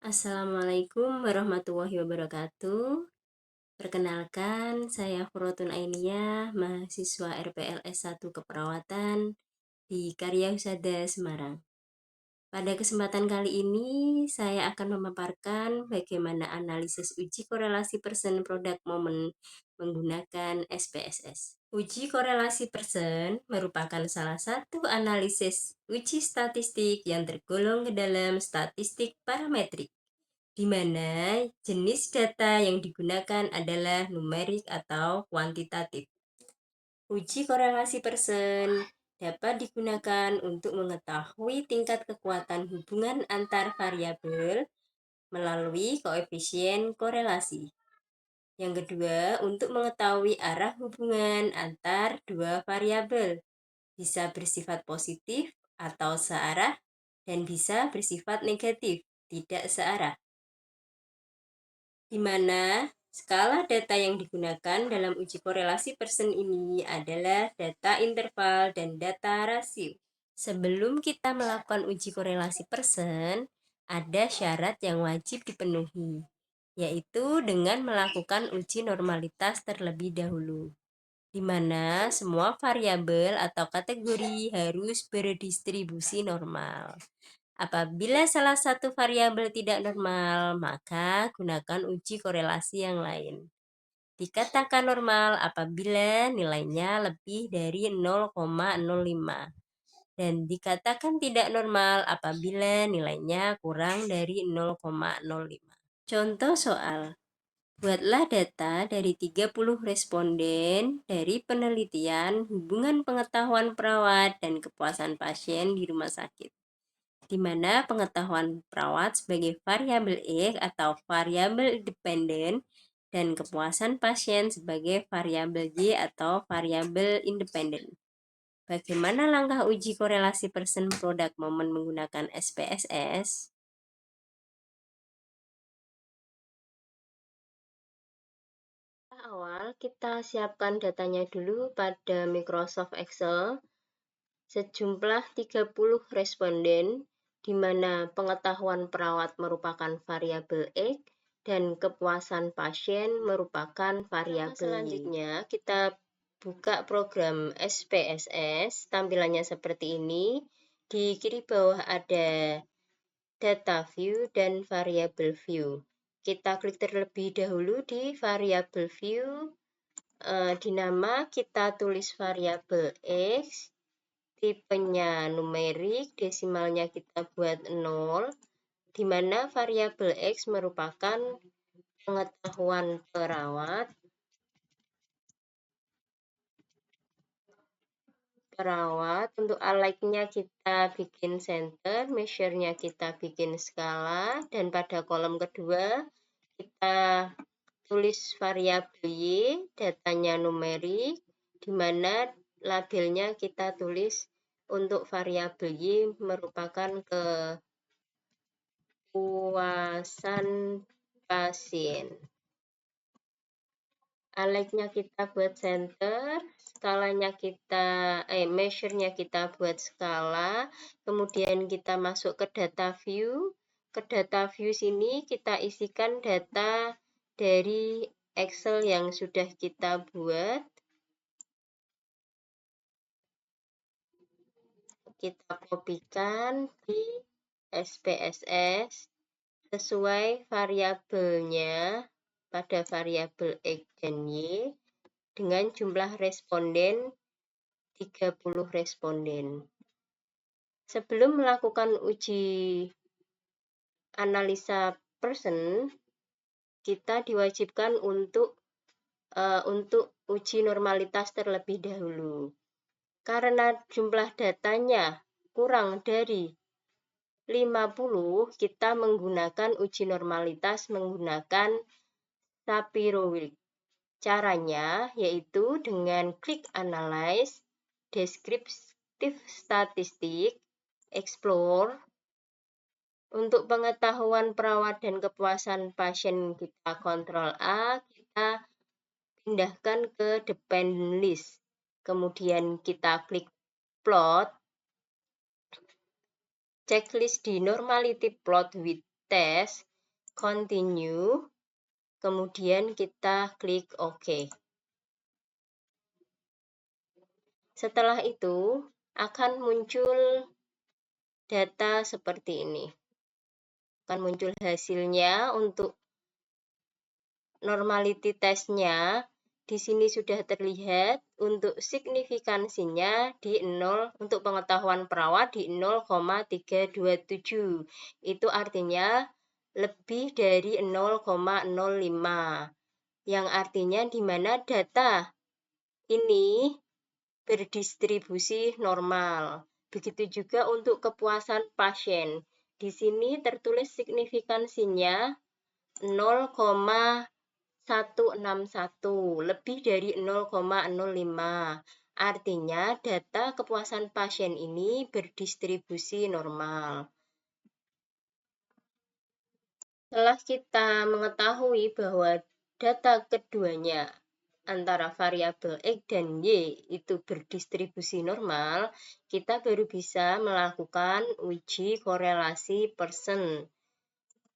Assalamualaikum warahmatullahi wabarakatuh. Perkenalkan, saya Furotun Ainiyah, mahasiswa RPLS 1 Keperawatan di Karya Husada Semarang. Pada kesempatan kali ini, saya akan memaparkan bagaimana analisis uji korelasi persen produk momen menggunakan SPSS. Uji korelasi persen merupakan salah satu analisis uji statistik yang tergolong ke dalam statistik parametrik, di mana jenis data yang digunakan adalah numerik atau kuantitatif. Uji korelasi persen dapat digunakan untuk mengetahui tingkat kekuatan hubungan antar variabel melalui koefisien korelasi. Yang kedua, untuk mengetahui arah hubungan antar dua variabel, bisa bersifat positif atau searah dan bisa bersifat negatif, tidak searah, di mana skala data yang digunakan dalam uji korelasi persen ini adalah data interval dan data rasio. Sebelum kita melakukan uji korelasi persen, ada syarat yang wajib dipenuhi, yaitu dengan melakukan uji normalitas terlebih dahulu, di mana semua variabel atau kategori harus berdistribusi normal. Apabila salah satu variabel tidak normal, maka gunakan uji korelasi yang lain. Dikatakan normal apabila nilainya lebih dari 0,05 dan dikatakan tidak normal apabila nilainya kurang dari 0,05. Contoh soal. Buatlah data dari 30 responden dari penelitian hubungan pengetahuan perawat dan kepuasan pasien di rumah sakit, di mana pengetahuan perawat sebagai variabel X atau variabel dependen dan kepuasan pasien sebagai variabel Y atau variabel independen. Bagaimana langkah uji korelasi persen produk momen menggunakan SPSS? Awal kita siapkan datanya dulu pada Microsoft Excel. Sejumlah 30 responden, di mana pengetahuan perawat merupakan variabel X dan kepuasan pasien merupakan variabel Y. Selanjutnya, kita buka program SPSS, tampilannya seperti ini. Di kiri bawah ada data view dan variable view. Kita klik terlebih dahulu di variable view. Di nama kita tulis variabel X, tipenya numerik, desimalnya kita buat 0, di mana variabel X merupakan pengetahuan perawat. Untuk align-nya kita bikin center, measure-nya kita bikin skala, dan pada kolom kedua kita tulis variabel Y, datanya numerik, di mana labelnya kita tulis untuk variabel Y merupakan kepuasan pasien. Align-nya kita buat center, skalanya kita, measure-nya kita buat skala, kemudian kita masuk ke data view. Ke data view sini kita isikan data dari Excel yang sudah kita buat. Kita kopikan di SPSS sesuai variabelnya pada variabel X dan Y dengan jumlah responden 30 responden. Sebelum melakukan uji analisa persen, kita diwajibkan untuk uji normalitas terlebih dahulu. Karena jumlah datanya kurang dari 50, kita menggunakan uji normalitas menggunakan Shapiro-Wilk. Caranya yaitu dengan klik Analyze, Descriptive Statistic, Explore. Untuk pengetahuan perawat dan kepuasan pasien kita Ctrl A, kita pindahkan ke Dependent List. Kemudian kita klik Plot. Checklist di Normality Plot with Test continue, kemudian kita klik OK. Setelah itu akan muncul data seperti ini. Akan muncul hasilnya untuk normality test-nya. Di sini sudah terlihat untuk signifikansinya di 0, untuk pengetahuan perawat di 0,327. Itu artinya lebih dari 0,05. Yang artinya di mana data ini berdistribusi normal. Begitu juga untuk kepuasan pasien. Di sini tertulis signifikansinya 0,161, lebih dari 0,05. Artinya data kepuasan pasien ini berdistribusi normal. Setelah kita mengetahui bahwa data keduanya antara variabel X dan Y itu berdistribusi normal, kita baru bisa melakukan uji korelasi Pearson.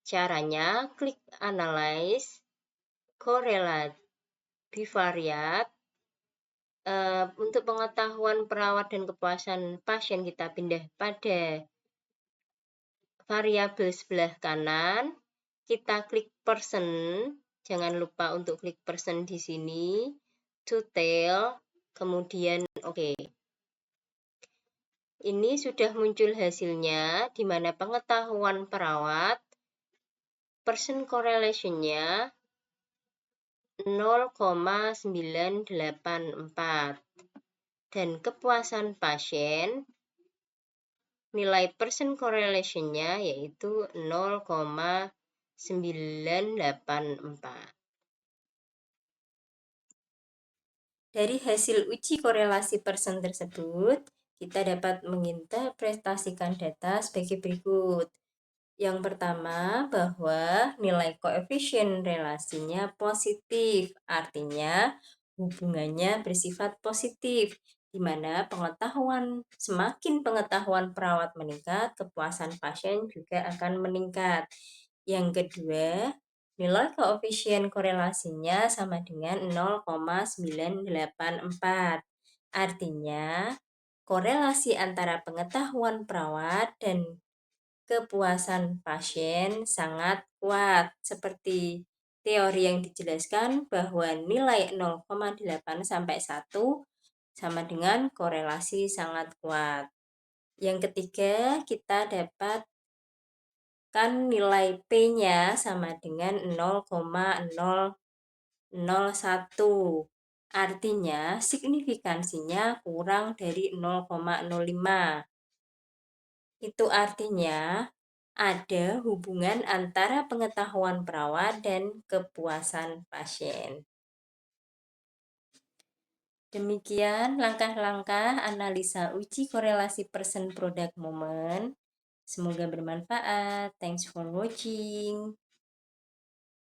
Caranya, klik Analyze, Correlate Bivariate. Untuk pengetahuan perawat dan kepuasan pasien, kita pindah pada variabel sebelah kanan. Kita klik Person. Jangan lupa untuk klik Person di sini. Detail, kemudian OK. Ini sudah muncul hasilnya, di mana pengetahuan perawat, Person correlation-nya 0,984. Dan kepuasan pasien, nilai Person correlation-nya yaitu 0,984. Dari hasil uji korelasi Pearson tersebut, kita dapat menginterpretasikan data sebagai berikut. Yang pertama, bahwa nilai koefisien relasinya positif, artinya hubungannya bersifat positif, di mana semakin pengetahuan perawat meningkat, kepuasan pasien juga akan meningkat. Yang kedua, nilai koefisien korelasinya sama dengan 0,984. Artinya, korelasi antara pengetahuan perawat dan kepuasan pasien sangat kuat. Seperti teori yang dijelaskan bahwa nilai 0,8 sampai 1 sama dengan korelasi sangat kuat. Yang ketiga, kita dapat nilai P-nya sama dengan 0,001. Artinya signifikansinya kurang dari 0,05. Itu artinya ada hubungan antara pengetahuan perawat dan kepuasan pasien. Demikian langkah-langkah analisa uji korelasi Pearson product moment. Semoga bermanfaat. Thanks for watching.